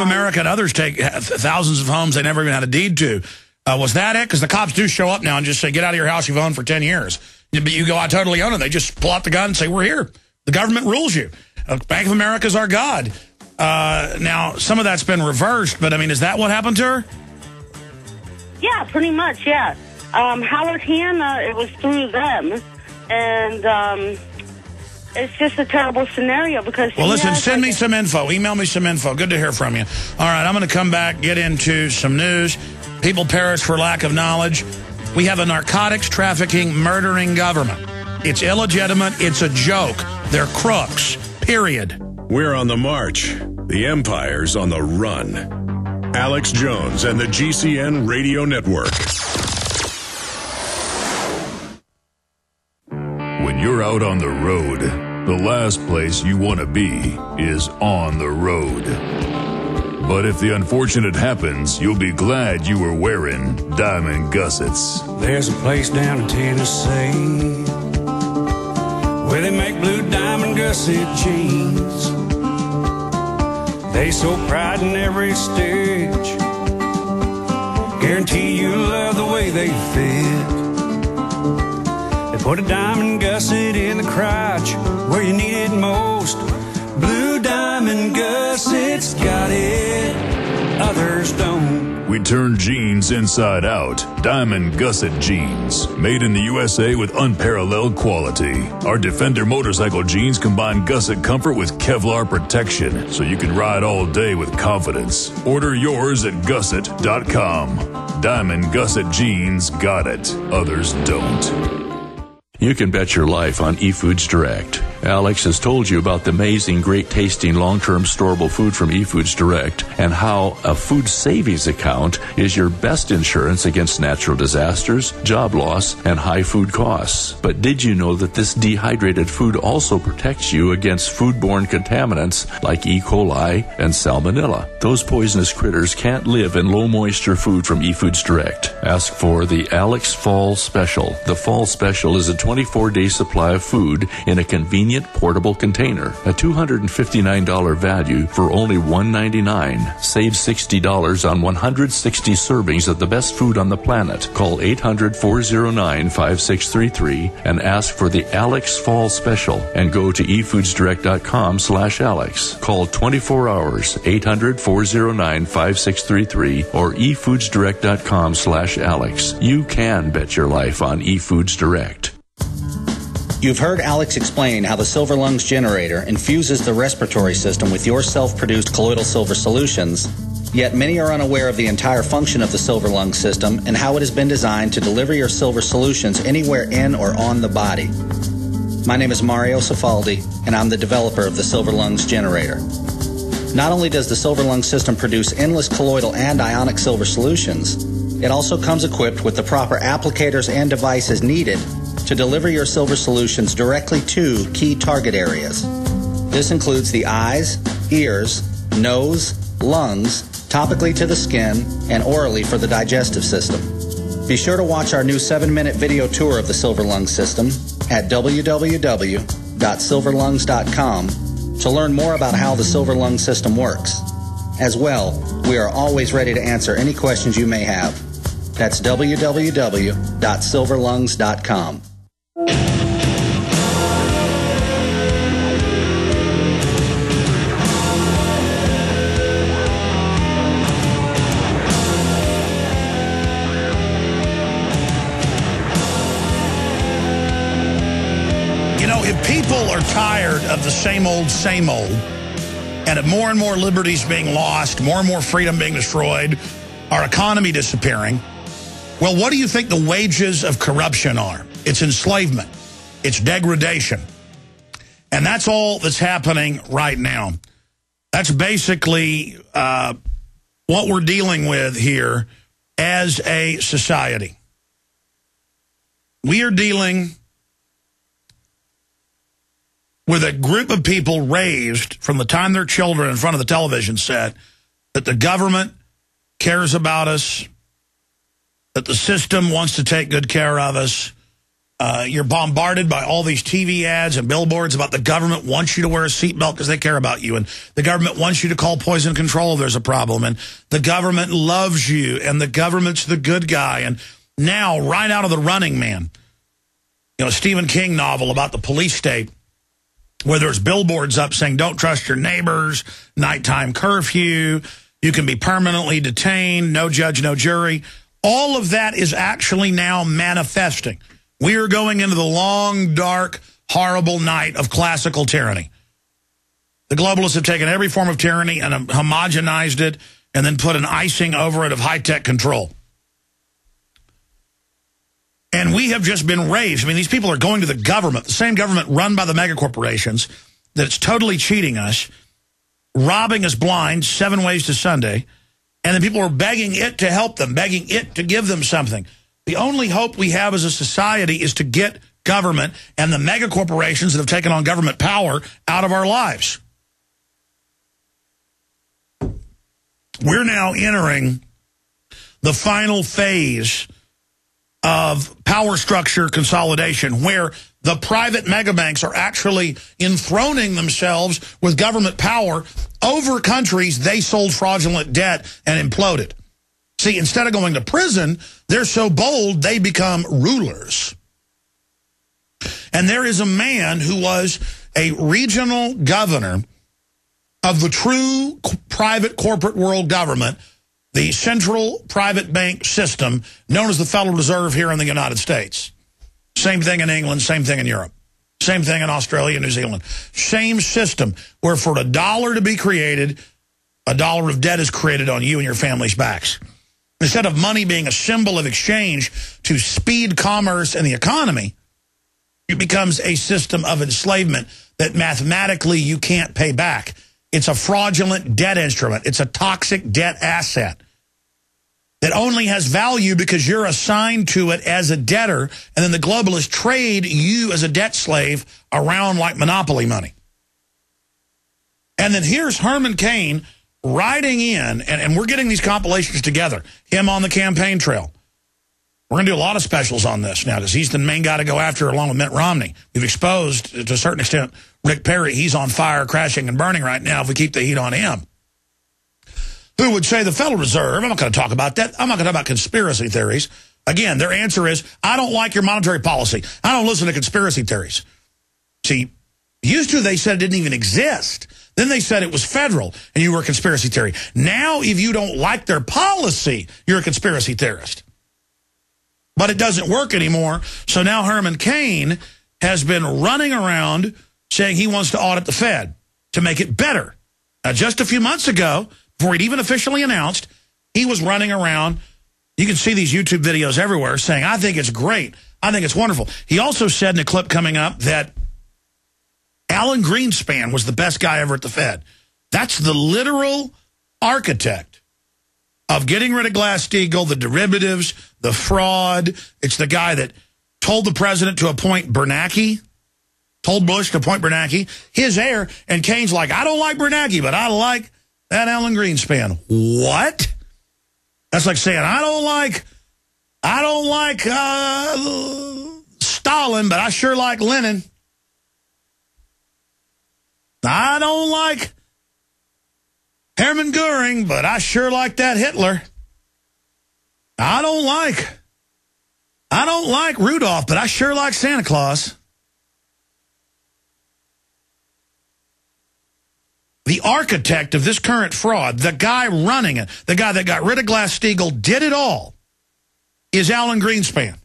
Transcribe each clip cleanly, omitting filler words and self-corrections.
America and others take thousands of homes they never even had a deed to. Was that it? Because the cops do show up now and just say, get out of your house you've owned for 10 years. But you go, I totally own it. They just pull out the gun and say, we're here. The government rules you. Bank of America's our God. Now, some of that's been reversed, but, I mean, is that what happened to her? Yeah, pretty much, yeah. Howard Hanna, it was through them. And it's just a terrible scenario because... Well, listen, send me some info. Email me some info. Good to hear from you. All right, I'm going to come back, get into some news. People perish for lack of knowledge. We have a narcotics trafficking, murdering government. It's illegitimate. It's a joke. They're crooks, period. We're on the march. The empire's on the run. Alex Jones and the GCN Radio Network. When you're out on the road, the last place you want to be is on the road. But if the unfortunate happens, you'll be glad you were wearing diamond gussets. There's a place down in Tennessee where they make blue diamond gusset jeans. They so pride in every stitch, guarantee you love the way they fit. They put a diamond gusset in the crotch where you need it most. Blue diamond gussets got it, others don't. We turn jeans inside out. Diamond gusset jeans. Made in the USA with unparalleled quality. Our Defender motorcycle jeans combine gusset comfort with Kevlar protection, so you can ride all day with confidence. Order yours at gusset.com. Diamond gusset jeans got it, others don't. You can bet your life on eFoods Direct. Alex has told you about the amazing, great-tasting, long-term storable food from eFoods Direct and how a food savings account is your best insurance against natural disasters, job loss, and high food costs. But did you know that this dehydrated food also protects you against foodborne contaminants like E. coli and salmonella? Those poisonous critters can't live in low-moisture food from eFoods Direct. Ask for the Alex Fall Special. The Fall Special is a 24-day supply of food in a convenient portable container. A $259 value for only $199. Save $60 on 160 servings of the best food on the planet. Call 800-409-5633 and ask for the Alex Fall Special and go to efoodsdirect.com/Alex. Call 24 hours, 800-409-5633 or efoodsdirect.com/Alex. You can bet your life on eFoods Direct. You've heard Alex explain how the Silver Lungs generator infuses the respiratory system with your self-produced colloidal silver solutions, yet many are unaware of the entire function of the Silver Lungs system and how it has been designed to deliver your silver solutions anywhere in or on the body. My name is Mario Cifaldi, and I'm the developer of the Silver Lungs generator. Not only does the Silver Lungs system produce endless colloidal and ionic silver solutions, it also comes equipped with the proper applicators and devices needed to deliver your silver solutions directly to key target areas. This includes the eyes, ears, nose, lungs, topically to the skin, and orally for the digestive system. Be sure to watch our new 7-minute video tour of the Silver Lungs system at www.silverlungs.com to learn more about how the Silver Lungs system works. As well, we are always ready to answer any questions you may have. That's www.silverlungs.com. If people are tired of the same old, and of more and more liberties being lost, more and more freedom being destroyed, our economy disappearing, well, what do you think the wages of corruption are? It's enslavement. It's degradation. And that's all that's happening right now. That's basically what we're dealing with here as a society. We are dealing with a group of people raised from the time they're children in front of the television set that the government cares about us, that the system wants to take good care of us, You're bombarded by all these TV ads and billboards about the government wants you to wear a seatbelt because they care about you. And the government wants you to call poison control if there's a problem. And the government loves you. And the government's the good guy. And now, right out of The Running Man, you know, Stephen King novel about the police state, where there's billboards up saying, don't trust your neighbors, nighttime curfew, you can be permanently detained, no judge, no jury. All of that is actually now manifesting. We are going into the long, dark, horrible night of classical tyranny. The globalists have taken every form of tyranny and homogenized it and then put an icing over it of high-tech control. And we have just been raised. I mean, these people are going to the government, the same government run by the megacorporations that's totally cheating us, robbing us blind 7 ways to Sunday, and then people are begging it to help them, begging it to give them something. The only hope we have as a society is to get government and the megacorporations that have taken on government power out of our lives. We're now entering the final phase of power structure consolidation, where the private megabanks are actually enthroning themselves with government power over countries they sold fraudulent debt and imploded. See, instead of going to prison, they're so bold they become rulers. And there is a man who was a regional governor of the true private corporate world government, the central private bank system known as the Federal Reserve here in the United States. Same thing in England, same thing in Europe. Same thing in Australia and New Zealand. Same system where for $1 to be created, $1 of debt is created on you and your family's backs. Instead of money being a symbol of exchange to speed commerce and the economy, it becomes a system of enslavement that mathematically you can't pay back. It's a fraudulent debt instrument. It's a toxic debt asset that only has value because you're assigned to it as a debtor, and then the globalists trade you as a debt slave around like monopoly money. And then here's Herman Cain riding in, and we're getting these compilations together, him on the campaign trail. We're going to do a lot of specials on this now because he's the main guy to go after along with Mitt Romney. We've exposed, to a certain extent, Rick Perry. He's on fire, crashing and burning right now if we keep the heat on him. Who would say the Federal Reserve, I'm not going to talk about that. I'm not going to talk about conspiracy theories. Again, their answer is, I don't like your monetary policy. I don't listen to conspiracy theories. See, used to they said it didn't even exist. Then they said it was federal and you were a conspiracy theory. Now, if you don't like their policy, you're a conspiracy theorist. But it doesn't work anymore. So now Herman Cain has been running around saying he wants to audit the Fed to make it better. Now, just a few months ago, before he'd even officially announced, he was running around. You can see these YouTube videos everywhere saying, I think it's great. I think it's wonderful. He also said in a clip coming up that Alan Greenspan was the best guy ever at the Fed. That's the literal architect of getting rid of Glass-Steagall, the derivatives, the fraud. It's the guy that told the president to appoint Bernanke, told Bush to appoint Bernanke, his heir, and Kane's like, I don't like Bernanke, but I like that Alan Greenspan. What? That's like saying, I don't like Stalin, but I sure like Lenin. I don't like Herman Goering, but I sure like that Hitler. I don't like Rudolph, but I sure like Santa Claus. The architect of this current fraud, the guy running it, the guy that got rid of Glass-Steagall, did it all, is Alan Greenspan.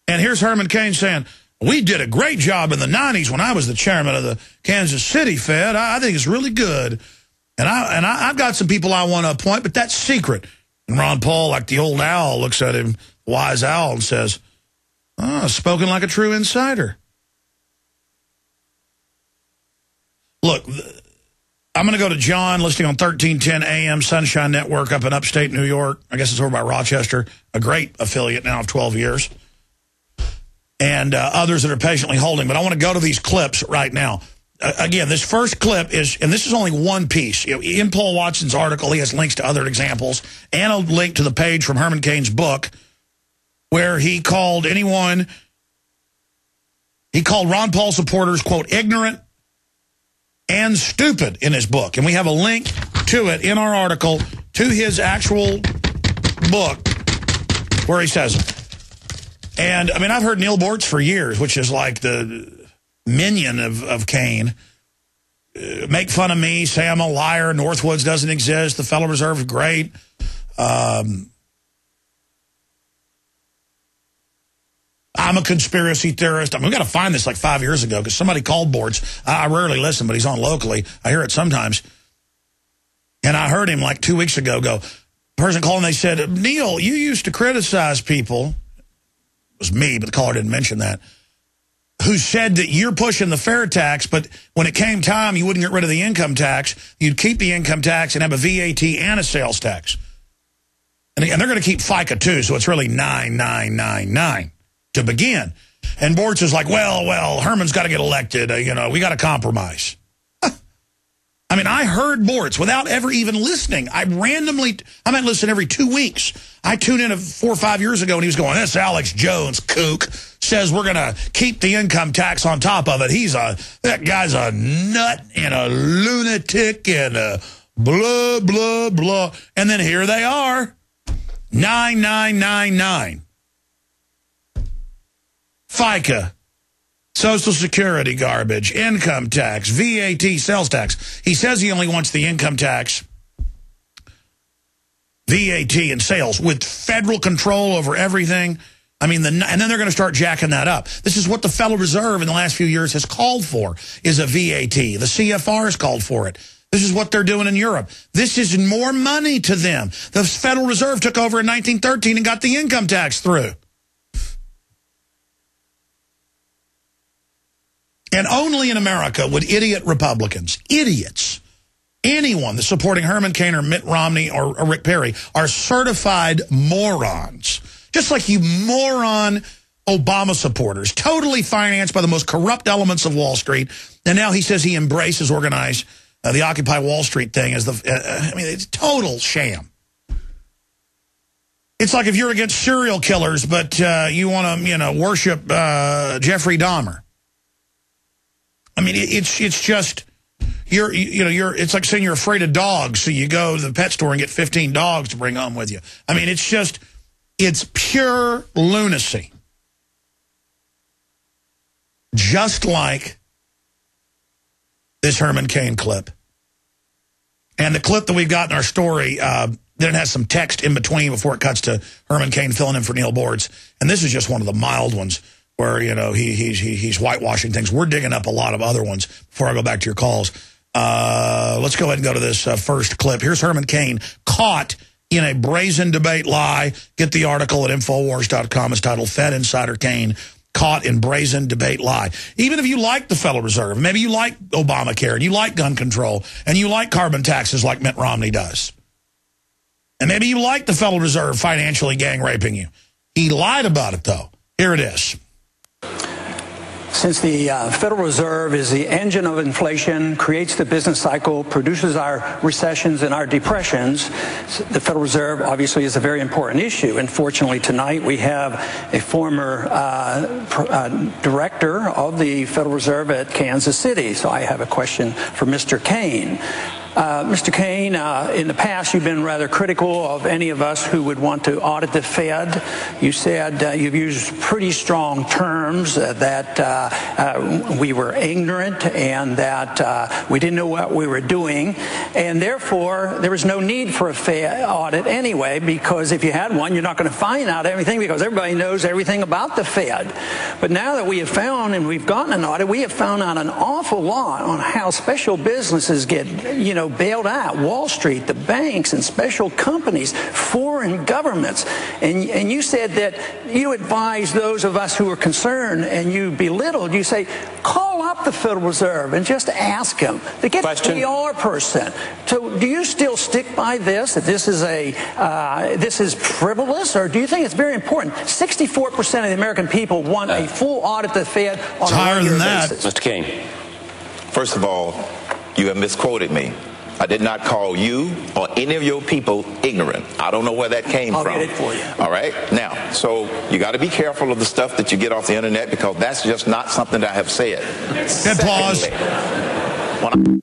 And here's Herman Cain saying, we did a great job in the 90s when I was the chairman of the Kansas City Fed. I think it's really good. And I've got some people I want to appoint, but that's secret. And Ron Paul, like the old owl, looks at him, wise owl, and says, spoken like a true insider. Look, I'm going to go to John, listening on 1310 AM Sunshine Network up in upstate New York. I guess it's over by Rochester, a great affiliate now of 12 years. And others that are patiently holding. But I want to go to these clips right now. Again, this first clip is, and this is only one piece. In Paul Watson's article, he has links to other examples and a link to the page from Herman Cain's book where he called anyone He called Ron Paul supporters, quote, ignorant and stupid in his book. And we have a link to it in our article to his actual book where he says it. And, I mean, I've heard Neil Bortz for years, which is like the minion of Cain, make fun of me, say I'm a liar, Northwoods doesn't exist, the Federal Reserve is great. I'm a conspiracy theorist. I mean, we got to find this like 5 years ago because somebody called Bortz. I rarely listen, but he's on locally. I hear it sometimes. And I heard him like 2 weeks ago go, person called and they said, Neil, you used to criticize people. It was me, but the caller didn't mention that. Who said that you're pushing the fair tax, but when it came time, you wouldn't get rid of the income tax. You'd keep the income tax and have a VAT and a sales tax. And they're going to keep FICA too, so it's really 9999 to begin. And Bortz is like, well, Herman's got to get elected. You know, we got to compromise. I mean, I heard Bortz without ever even listening. I might listen every 2 weeks. I tuned in 4 or 5 years ago, and he was going, this Alex Jones kook says we're going to keep the income tax on top of it. That guy's a nut and a lunatic and a blah, blah, blah. And then here they are, 9999. FICA. Social Security garbage, income tax, VAT, sales tax. He says he only wants the income tax, VAT, and sales with federal control over everything. I mean, and then they're going to start jacking that up. This is what the Federal Reserve in the last few years has called for, is a VAT. The CFR has called for it. This is what they're doing in Europe. This is more money to them. The Federal Reserve took over in 1913 and got the income tax through. And only in America would idiot Republicans, idiots, anyone that's supporting Herman Cain or Mitt Romney or Rick Perry are certified morons. Just like you moron Obama supporters, totally financed by the most corrupt elements of Wall Street. And now he says he embraces organized, the Occupy Wall Street thing as I mean, it's total sham. It's like if you're against serial killers, but you want to, worship Jeffrey Dahmer. I mean, it's just, it's like saying you're afraid of dogs, so you go to the pet store and get 15 dogs to bring home with you. I mean, it's pure lunacy. Just like this Herman Cain clip. And the clip that we've got in our story, then it has some text in between before it cuts to Herman Cain filling in for Neil Bortz. And this is just one of the mild ones, where, he's whitewashing things. We're digging up a lot of other ones before I go back to your calls. Let's go ahead and go to this first clip. Here's Herman Cain caught in a brazen debate lie. Get the article at Infowars.com. It's titled Fed Insider Cain Caught in Brazen Debate Lie. Even if you like the Federal Reserve, maybe you like Obamacare, and you like gun control, and you like carbon taxes like Mitt Romney does. And maybe you like the Federal Reserve financially gang raping you. He lied about it, though. Here it is. Since the Federal Reserve is the engine of inflation, creates the business cycle, produces our recessions and our depressions, the Federal Reserve obviously is a very important issue. And fortunately tonight we have a former director of the Federal Reserve at Kansas City. So I have a question for Mr. Cain. Mr. Cain, in the past you've been rather critical of any of us who would want to audit the Fed. You said you've used pretty strong terms that we were ignorant and that we didn't know what we were doing, and therefore there was no need for a Fed audit anyway, because if you had one you're not going to find out everything because everybody knows everything about the Fed. But now that we have found and we've gotten an audit, we have found out an awful lot on how special businesses get, bailed out. Wall Street, the banks, and special companies, foreign governments. And you said that you advised those of us who were concerned, and you belittled. You say, call up the Federal Reserve and just ask them to get the PR person. So do you still stick by this, that this is frivolous, or do you think it's very important? 64% of the American people want a full audit of the Fed on a regular basis. Mr. Cain, first of all, you have misquoted me. I did not call you or any of your people ignorant. I don't know where that came from. I'll get it for you. All right? Now, so you got to be careful of the stuff that you get off the internet, because that's just not something that I have said. Good pause. When